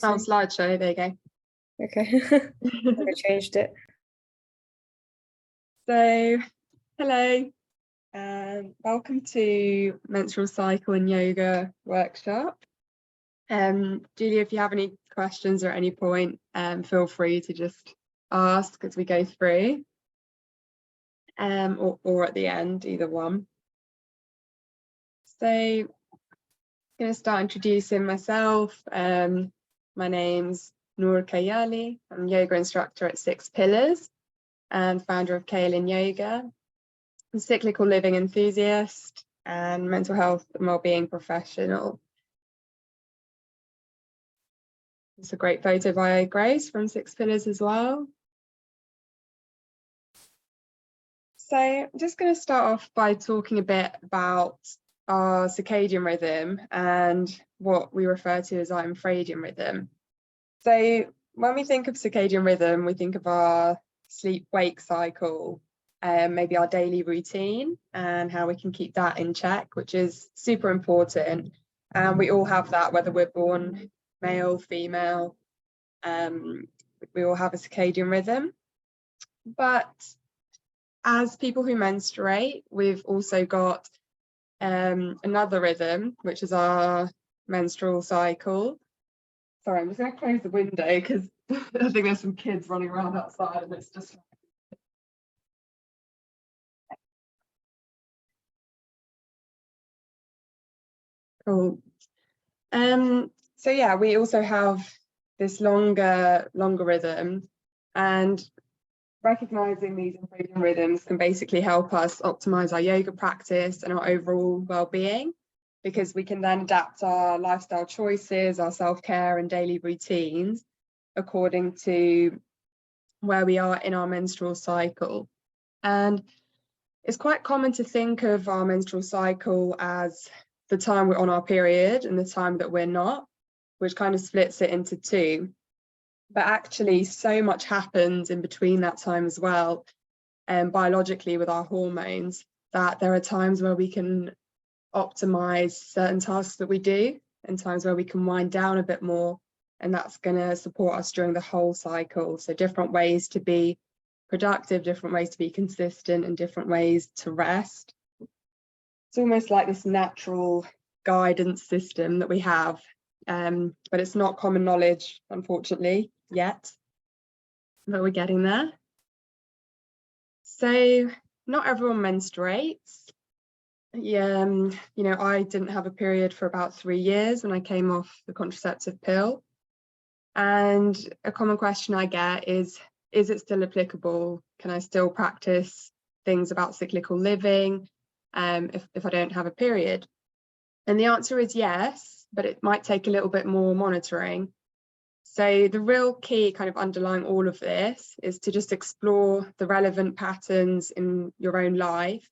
Oh, slideshow, there you go. Okay. I changed it. So, hello, welcome to Menstrual Cycle and Yoga workshop. Julia, if you have any questions or at any point, feel free to just ask as we go through, or at the end, either one. So, I'm going to start introducing myself. My name's Nour. I'm a yoga instructor at 6 Pillars and founder of Kaolin Yoga. I'm a cyclical living enthusiast and mental health and wellbeing professional. It's a great photo by Grace from 6 Pillars as well. So I'm just going to start off by talking a bit about our circadian rhythm and what we refer to as our infradian rhythm. So when we think of circadian rhythm, we think of our sleep-wake cycle, maybe our daily routine and how we can keep that in check, which is super important. And we all have that, whether we're born male, female, we all have a circadian rhythm. But as people who menstruate, we've also got another rhythm, which is our menstrual cycle. Sorry, I'm just going to close the window because I think there's some kids running around outside and it's just... Cool. So yeah, we also have this longer rhythm, and recognizing these infradian rhythms can basically help us optimize our yoga practice and our overall well-being, because we can then adapt our lifestyle choices, our self-care and daily routines according to where we are in our menstrual cycle. And it's quite common to think of our menstrual cycle as the time we're on our period and the time that we're not, which kind of splits it into two. But actually so much happens in between that time as well, biologically with our hormones, that there are times where we can optimize certain tasks that we do and times where we can wind down a bit more, and that's going to support us during the whole cycle. So different ways to be productive, different ways to be consistent, and different ways to rest. It's almost like this natural guidance system that we have, but it's not common knowledge, unfortunately, yet, but we're getting there. So not everyone menstruates. Yeah, you know, I didn't have a period for about 3 years when I came off the contraceptive pill. And a common question I get is it still applicable? Can I still practice things about cyclical living if I don't have a period? And the answer is yes, but it might take a little bit more monitoring. So the real key kind of underlying all of this is to just explore the relevant patterns in your own life,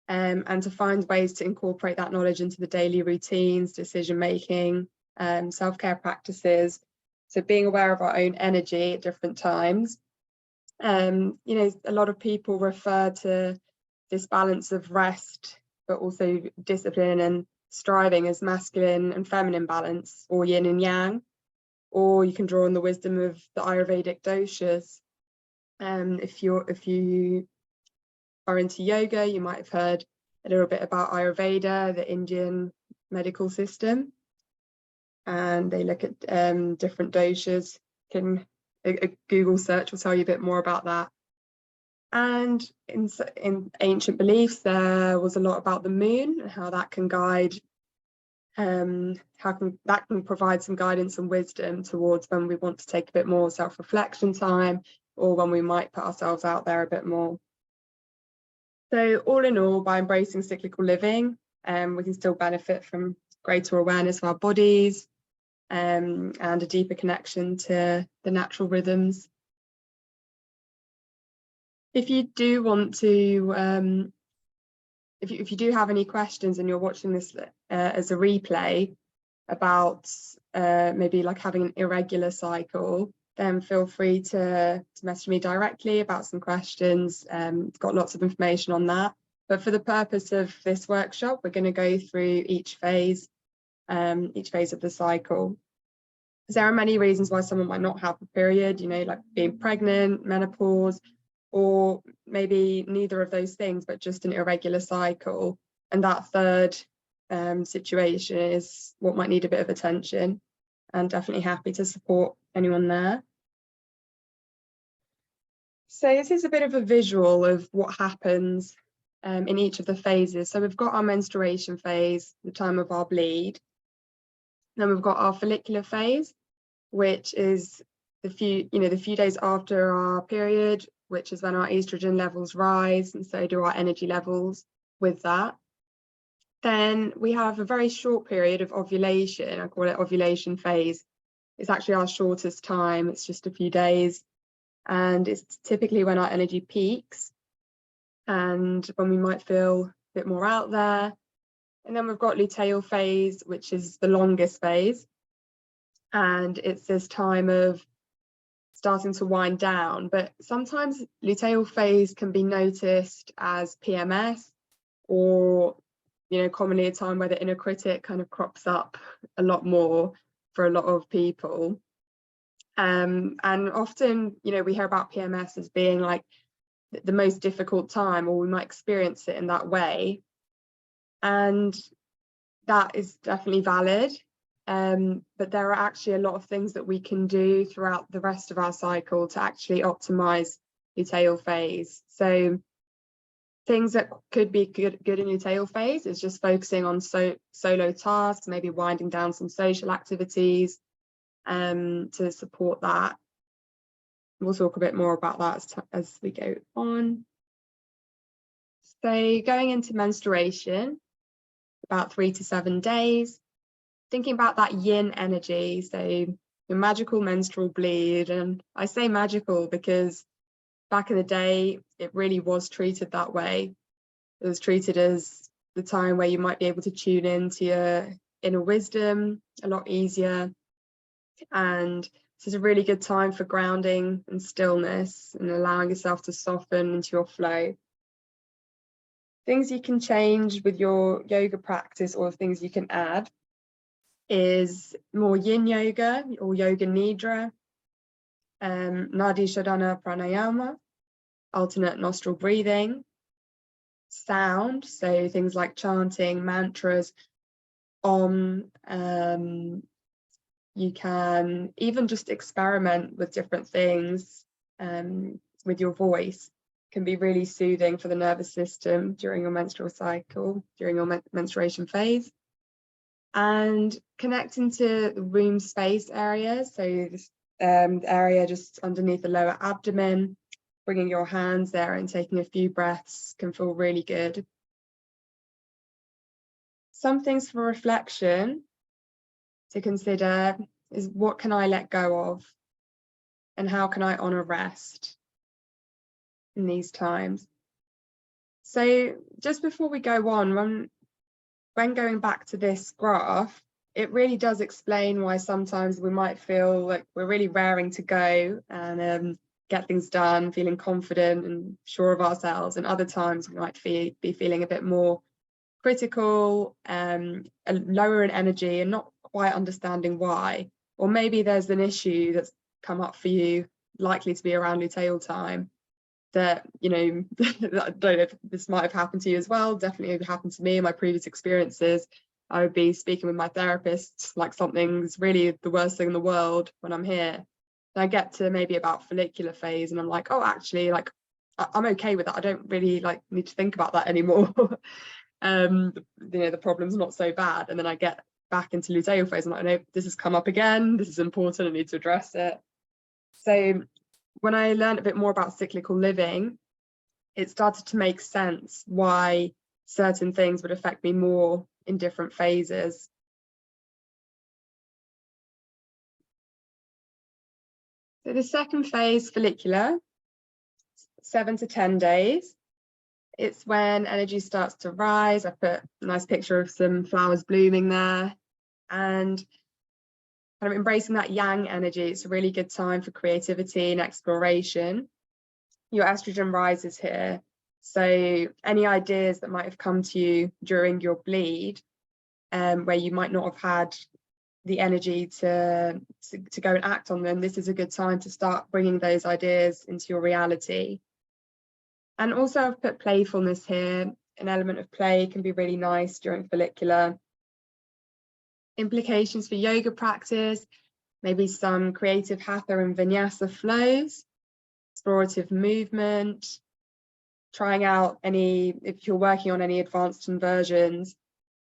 and to find ways to incorporate that knowledge into the daily routines, decision-making, self-care practices. So being aware of our own energy at different times. You know, a lot of people refer to this balance of rest, but also discipline and striving as masculine and feminine balance, or yin and yang. Or you can draw on the wisdom of the Ayurvedic doshas. If you are into yoga, you might have heard a little bit about Ayurveda, the Indian medical system, and they look at different doshas. A Google search will tell you a bit more about that. And in ancient beliefs, there was a lot about the moon and how that can guide, that can provide some guidance and wisdom towards when we want to take a bit more self-reflection time, or when we might put ourselves out there a bit more. So all in all, by embracing cyclical living, we can still benefit from greater awareness of our bodies, and a deeper connection to the natural rhythms. If you do want to, if you do have any questions and you're watching this as a replay about maybe like having an irregular cycle, then feel free to message me directly about some questions. Got lots of information on that. But for the purpose of this workshop, we're going to go through each phase of the cycle. There are many reasons why someone might not have a period, you know, like being pregnant, menopause, or maybe neither of those things, but just an irregular cycle. And that third situation is what might need a bit of attention, and definitely happy to support anyone there. So this is a bit of a visual of what happens in each of the phases. So we've got our menstruation phase, the time of our bleed. Then we've got our follicular phase, which is the few days after our period, which is when our estrogen levels rise, and so do our energy levels with that. Then we have a very short period of ovulation. I call it ovulation phase. It's actually our shortest time. It's just a few days. And it's typically when our energy peaks and when we might feel a bit more out there. And then we've got luteal phase, which is the longest phase. And it's this time of starting to wind down. But sometimes luteal phase can be noticed as PMS, or, you know, commonly a time where the inner critic kind of crops up a lot more for a lot of people. And often, you know, we hear about PMS as being like the most difficult time, or we might experience it in that way. And that is definitely valid. But there are actually a lot of things that we can do throughout the rest of our cycle to actually optimize luteal phase. So things that could be good in luteal phase is just focusing on solo tasks, maybe winding down some social activities to support that. We'll talk a bit more about that as we go on. So going into menstruation, about 3 to 7 days, thinking about that yin energy, so your magical menstrual bleed. And I say magical because back in the day, it really was treated that way. It was treated as the time where you might be able to tune into your inner wisdom a lot easier. And this is a really good time for grounding and stillness and allowing yourself to soften into your flow. Things you can change with your yoga practice, or things you can add, is more yin yoga or yoga nidra, nadi shodhana pranayama, alternate nostril breathing, sound, so things like chanting mantras, om. You can even just experiment with different things with your voice. Can be really soothing for the nervous system during your menstrual cycle, during your menstruation phase. And connecting to the womb space area, so this area just underneath the lower abdomen, bringing your hands there and taking a few breaths can feel really good. Some things for reflection to consider is, what can I let go of, and how can I honor rest in these times? So just before we go on, when going back to this graph, it really does explain why sometimes we might feel like we're really raring to go and get things done, feeling confident and sure of ourselves, and other times we might be feeling a bit more critical, lower in energy and not quite understanding why. Or maybe there's an issue that's come up for you, likely to be around luteal time, that, you know, I don't know if this might have happened to you as well. Definitely happened to me in my previous experiences. I would be speaking with my therapist like something's really the worst thing in the world when I'm here. And I get to maybe about follicular phase and I'm like, oh, actually, like I'm okay with that. I don't really like need to think about that anymore. You know, the problem's not so bad. And then I get back into luteal phase and I'm like, no, this has come up again, this is important, I need to address it. So when I learned a bit more about cyclical living, it started to make sense why certain things would affect me more in different phases. So the second phase, follicular, 7 to 10 days. It's when energy starts to rise. I put a nice picture of some flowers blooming there, and kind of embracing that yang energy. It's a really good time for creativity and exploration. Your estrogen rises here, so any ideas that might have come to you during your bleed, where you might not have had the energy to go and act on them, this is a good time to start bringing those ideas into your reality. And also I've put playfulness here. An element of play can be really nice during follicular. Implications for yoga practice, maybe some creative hatha and vinyasa flows, explorative movement, trying out any, if you're working on any advanced inversions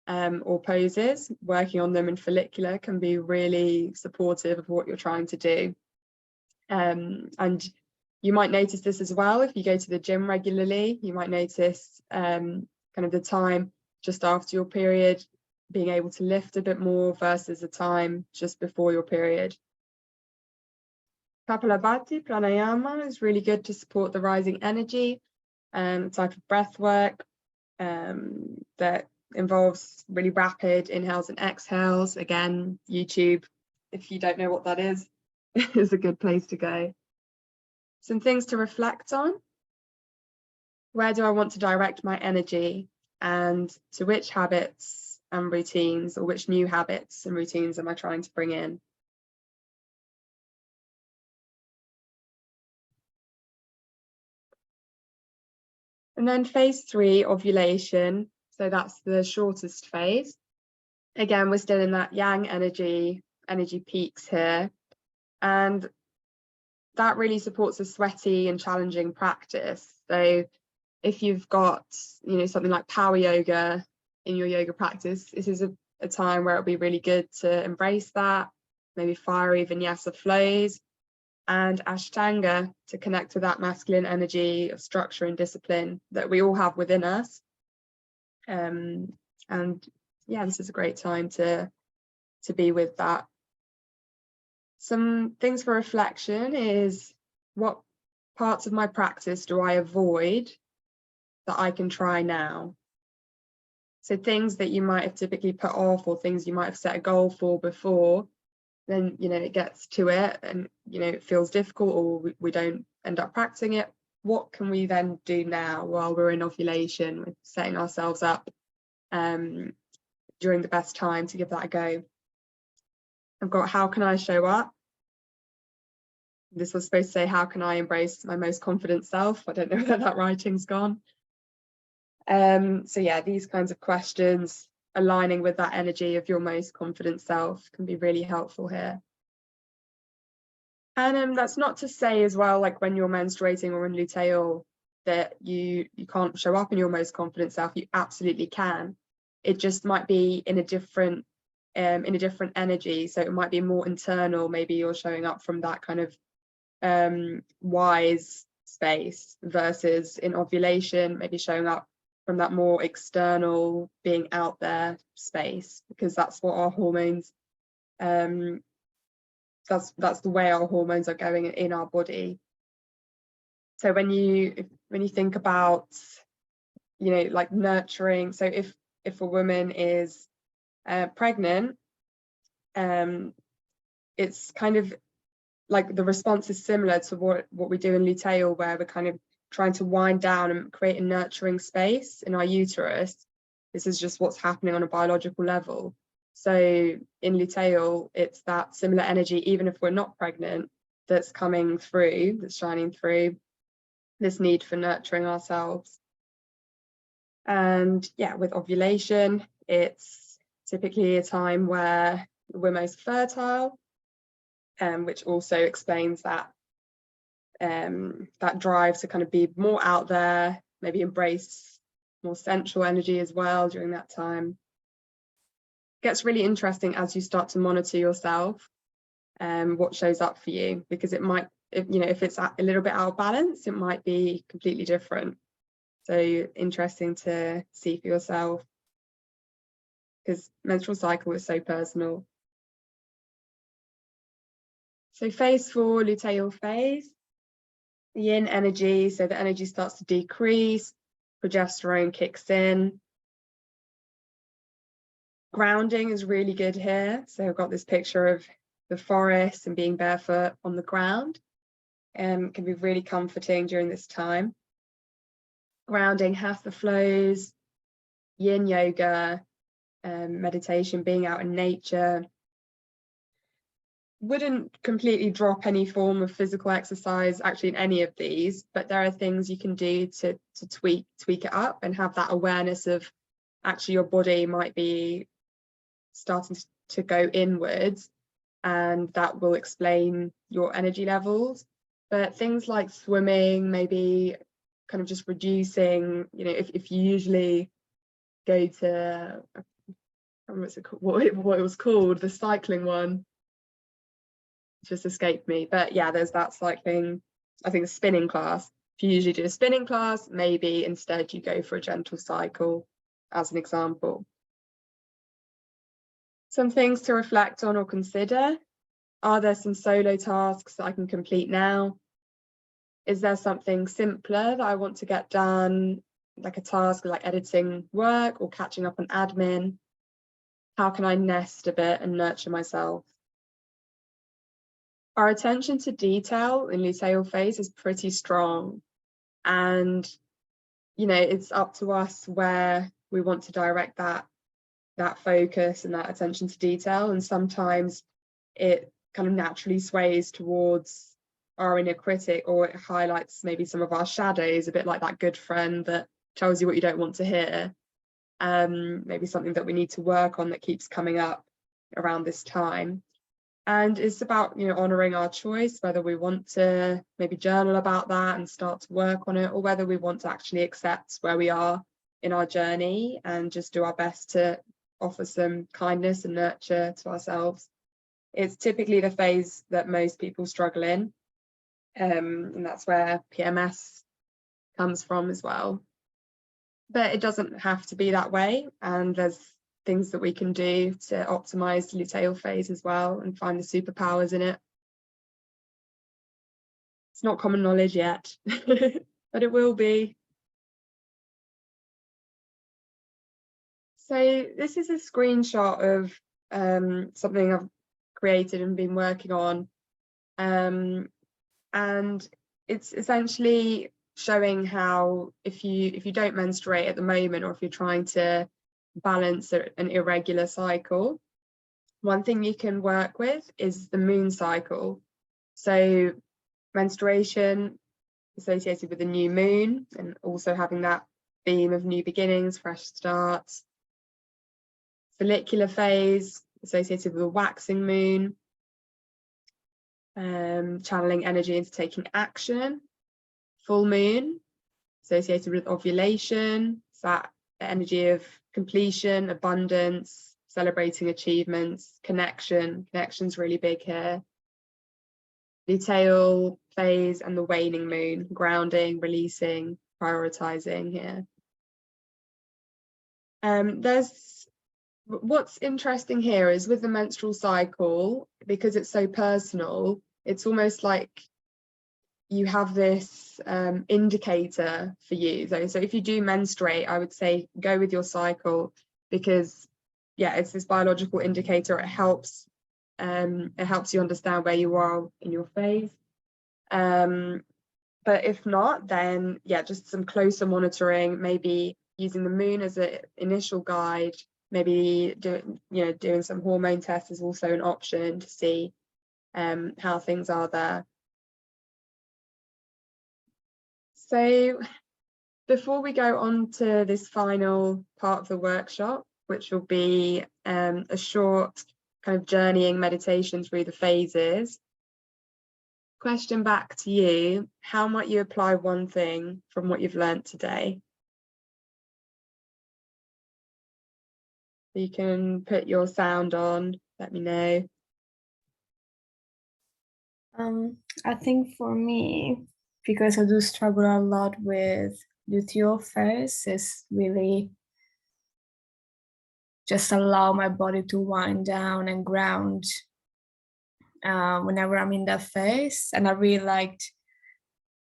or poses, working on them in follicular can be really supportive of what you're trying to do. And you might notice this as well if you go to the gym regularly. You might notice kind of the time just after your period being able to lift a bit more versus the time just before your period. Kapalabhati pranayama is really good to support the rising energy, type of breath work that involves really rapid inhales and exhales. Again, YouTube, if you don't know what that is a good place to go. Some things to reflect on. Where do I want to direct my energy, and to which habits and routines, or which new habits and routines am I trying to bring in? And then phase 3, ovulation. So that's the shortest phase. Again, we're still in that yang energy peaks here. And that really supports a sweaty and challenging practice. So if you've got, you know, something like power yoga in your yoga practice, this is a time where it'll be really good to embrace that, maybe fiery vinyasa flows, and ashtanga to connect with that masculine energy of structure and discipline that we all have within us. And yeah, this is a great time to be with that. Some things for reflection is, what parts of my practice do I avoid that I can try now? So things that you might have typically put off, or things you might have set a goal for before, then, you know, it gets to it and, you know, it feels difficult, or we don't end up practicing it. What can we then do now while we're in ovulation? We're setting ourselves up during the best time to give that a go. I've got, how can I show up? This was supposed to say, how can I embrace my most confident self? I don't know where that writing's gone. So yeah, these kinds of questions, aligning with that energy of your most confident self, can be really helpful here. And that's not to say as well, like when you're menstruating or in luteal, that you can't show up in your most confident self. You absolutely can. It just might be in a different energy. So it might be more internal. Maybe you're showing up from that kind of wise space, versus in ovulation, maybe showing up from that more external, being out there space, because that's what our hormones, that's the way our hormones are going in our body. So when you think about, you know, like nurturing, so if a woman is pregnant, it's kind of like the response is similar to what we do in luteal, where we're kind of trying to wind down and create a nurturing space in our uterus. This is just what's happening on a biological level. So in luteal, it's that similar energy, even if we're not pregnant, that's coming through, that's shining through, this need for nurturing ourselves. And yeah, with ovulation, it's typically a time where we're most fertile, which also explains that that drive to kind of be more out there, maybe embrace more sensual energy as well during that time. It gets really interesting as you start to monitor yourself, what shows up for you, because it might, if it's a little bit out of balance, it might be completely different. So interesting to see for yourself, because menstrual cycle is so personal. So phase 4, luteal phase, yin energy, so the energy starts to decrease, progesterone kicks in. Grounding is really good here. So I've got this picture of the forest and being barefoot on the ground, can be really comforting during this time. Grounding, hatha flows, yin yoga, meditation, being out in nature, wouldn't completely drop any form of physical exercise actually in any of these, but there are things you can do to tweak it up and have that awareness of actually your body might be starting to go inwards, and that will explain your energy levels. But things like swimming, maybe kind of just reducing, you know, if you usually go to, I don't know what it was called, the cycling one, just escaped me, but yeah, there's that cycling, I think, a spinning class. If you usually do a spinning class, maybe instead you go for a gentle cycle, as an example. Some things to reflect on or consider. Are there some solo tasks that I can complete now? Is there something simpler that I want to get done, like a task like editing work or catching up on admin? How can I nest a bit and nurture myself? Our attention to detail in luteal phase is pretty strong, and you know, it's up to us where we want to direct that focus and that attention to detail. And sometimes it kind of naturally sways towards our inner critic, or it highlights maybe some of our shadows, a bit like that good friend that tells you what you don't want to hear. Maybe something that we need to work on that keeps coming up around this time. And it's about, you know, honoring our choice, whether we want to maybe journal about that and start to work on it, or whether we want to actually accept where we are in our journey and just do our best to offer some kindness and nurture to ourselves. It's typically the phase that most people struggle in, and that's where PMS comes from as well. But it doesn't have to be that way, and there's things that we can do to optimize the luteal phase as well and find the superpowers in it. It's not common knowledge yet, but it will be. So this is a screenshot of something I've created and been working on, and it's essentially showing how if you don't menstruate at the moment, or if you're trying to balance an irregular cycle, one thing you can work with is the moon cycle. So menstruation associated with the new moon, and also having that theme of new beginnings, fresh starts. Follicular phase associated with a waxing moon, channeling energy into taking action. Full moon associated with ovulation, it's that energy of completion, abundance, celebrating achievements, connection's really big here. Luteal phase and the waning moon, grounding, releasing, prioritizing here. What's interesting here is with the menstrual cycle, because it's so personal, it's almost like you have this indicator for you. So if you do menstruate, I would say go with your cycle, because yeah, it's this biological indicator. It helps you understand where you are in your phase. But if not, then yeah, just some closer monitoring, maybe using the moon as an initial guide, maybe doing some hormone tests is also an option to see how things are there. So before we go on to this final part of the workshop, which will be a short kind of journeying meditation through the phases, question back to you: how might you apply one thing from what you've learned today? You can put your sound on, let me know. I think for me, because I do struggle a lot with luteal phase, is really just allow my body to wind down and ground whenever I'm in that phase. And I really liked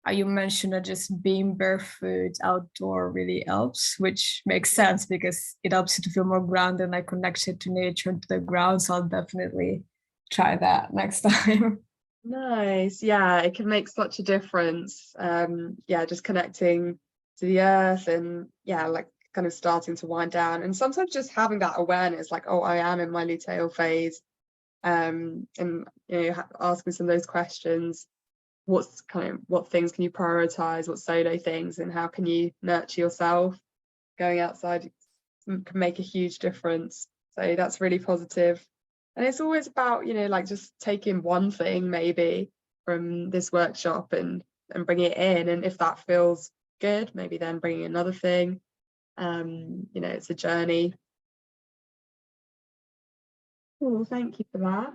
how you mentioned that just being barefoot outdoor really helps, which makes sense because it helps you to feel more grounded and like connected to nature and to the ground. So I'll definitely try that next time. Nice. Yeah, it can make such a difference. Yeah, just connecting to the earth, and yeah, like kind of starting to wind down, and sometimes just having that awareness, like, oh, I am in my luteal phase, and asking some of those questions. What things can you prioritize? What solo things, and how can you nurture yourself? Going outside can make a huge difference. So that's really positive. And it's always about, like just taking one thing maybe from this workshop and bringing it in. And if that feels good, maybe then bringing another thing. It's a journey. Cool, thank you for that.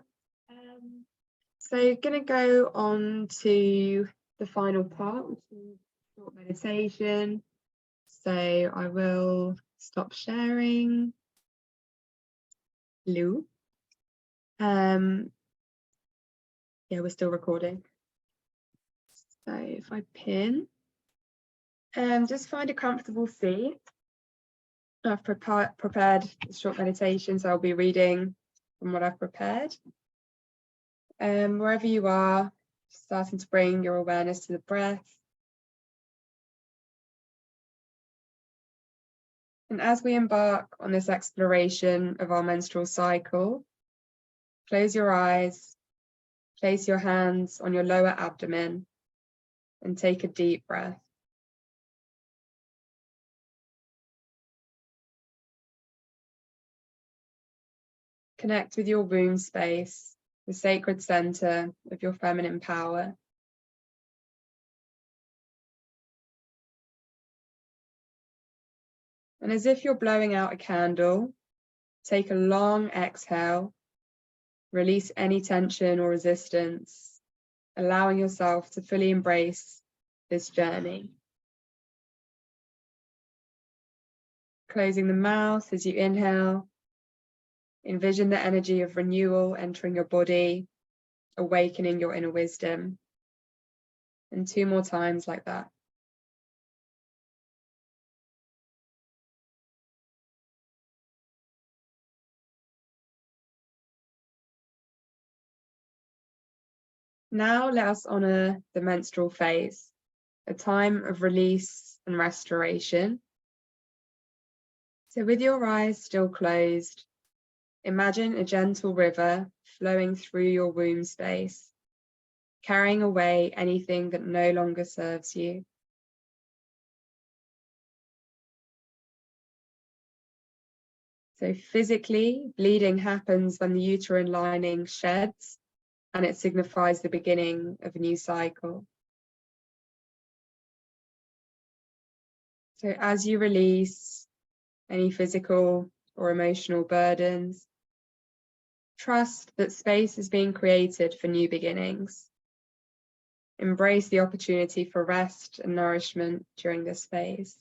So gonna go on to the final part, which is short meditation. So I will stop sharing. Hello. Yeah, we're still recording. So if I pin, just find a comfortable seat. I've prepared a short meditation, so I'll be reading from what I've prepared. Wherever you are, starting to bring your awareness to the breath. And as we embark on this exploration of our menstrual cycle, close your eyes, place your hands on your lower abdomen, and take a deep breath. Connect with your womb space, the sacred center of your feminine power. And as if you're blowing out a candle, take a long exhale, release any tension or resistance, allowing yourself to fully embrace this journey. Closing the mouth as you inhale, envision the energy of renewal entering your body, awakening your inner wisdom. And 2 more times like that. Now let us honor the menstrual phase, a time of release and restoration. So with your eyes still closed, imagine a gentle river flowing through your womb space, carrying away anything that no longer serves you. So physically, bleeding happens when the uterine lining sheds, and it signifies the beginning of a new cycle. So as you release any physical or emotional burdens, trust that space is being created for new beginnings. Embrace the opportunity for rest and nourishment during this phase.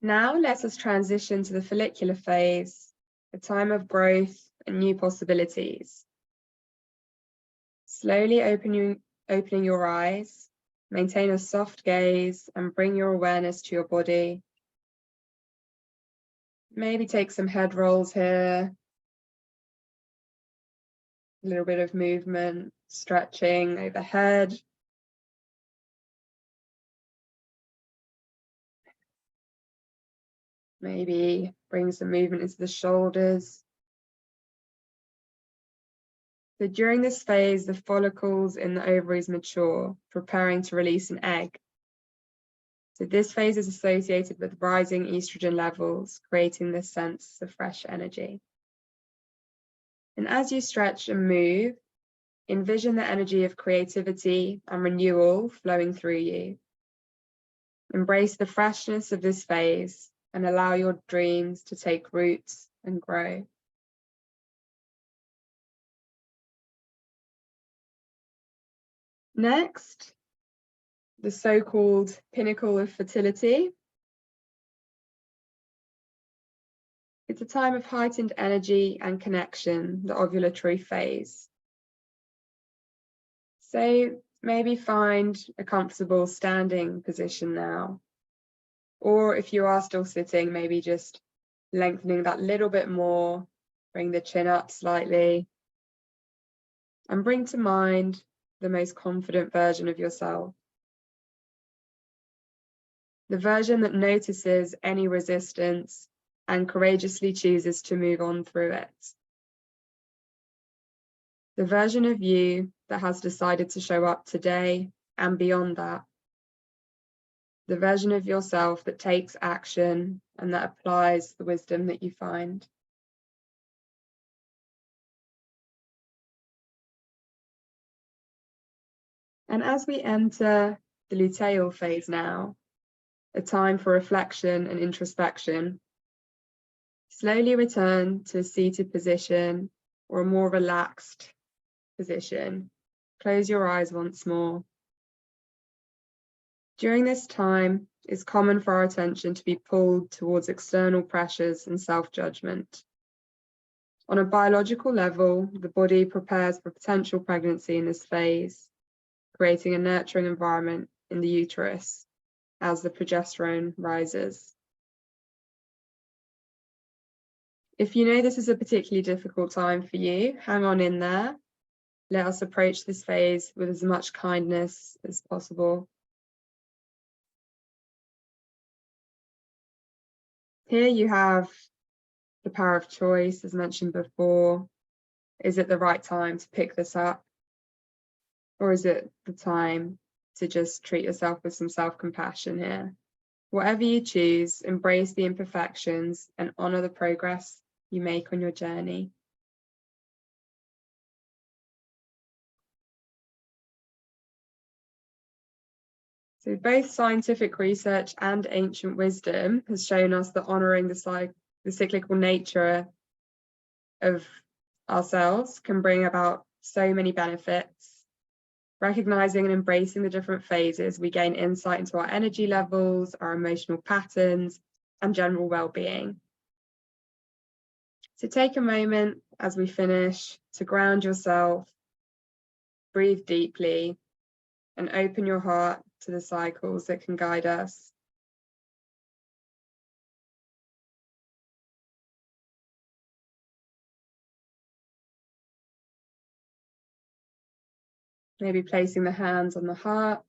Now let us transition to the follicular phase, a time of growth and new possibilities. Slowly opening your eyes, maintain a soft gaze and bring your awareness to your body. Maybe take some head rolls here, a little bit of movement, stretching overhead. Maybe bring some movement into the shoulders. So during this phase, the follicles in the ovaries mature, preparing to release an egg. So this phase is associated with rising estrogen levels, creating this sense of fresh energy. And as you stretch and move, envision the energy of creativity and renewal flowing through you. Embrace the freshness of this phase and allow your dreams to take roots and grow. Next, the so-called pinnacle of fertility. It's a time of heightened energy and connection, the ovulatory phase. So maybe find a comfortable standing position now. Or if you are still sitting, maybe just lengthening that little bit more, bring the chin up slightly, and bring to mind the most confident version of yourself. The version that notices any resistance and courageously chooses to move on through it. The version of you that has decided to show up today and beyond that. The version of yourself that takes action and that applies the wisdom that you find. And as we enter the luteal phase now, a time for reflection and introspection, slowly return to a seated position or a more relaxed position. Close your eyes once more. During this time, it's common for our attention to be pulled towards external pressures and self-judgment. On a biological level, the body prepares for potential pregnancy in this phase, creating a nurturing environment in the uterus as the progesterone rises. If you know this is a particularly difficult time for you, hang on in there. Let us approach this phase with as much kindness as possible. Here you have the power of choice, as mentioned before. Is it the right time to pick this up? Or is it the time to just treat yourself with some self-compassion here? Whatever you choose, embrace the imperfections and honor the progress you make on your journey. So both scientific research and ancient wisdom has shown us that honoring the cyclical nature of ourselves can bring about so many benefits. Recognizing and embracing the different phases, we gain insight into our energy levels, our emotional patterns, and general well-being. So take a moment as we finish to ground yourself, breathe deeply, and open your heart to the cycles that can guide us. Maybe placing the hands on the heart,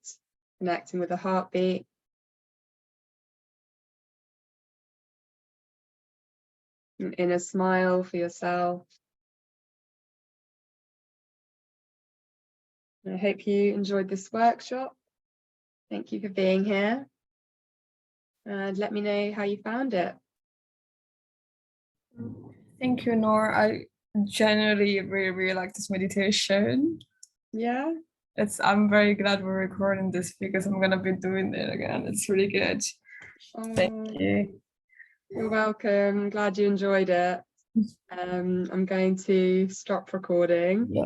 connecting with the heartbeat. An inner smile for yourself. I hope you enjoyed this workshop. Thank you for being here. And let me know how you found it. Thank you, Nour. I genuinely really like this meditation. Yeah. I'm very glad we're recording this because I'm gonna be doing it again. It's really good. Thank you. You're welcome. I'm glad you enjoyed it. I'm going to stop recording. Yeah.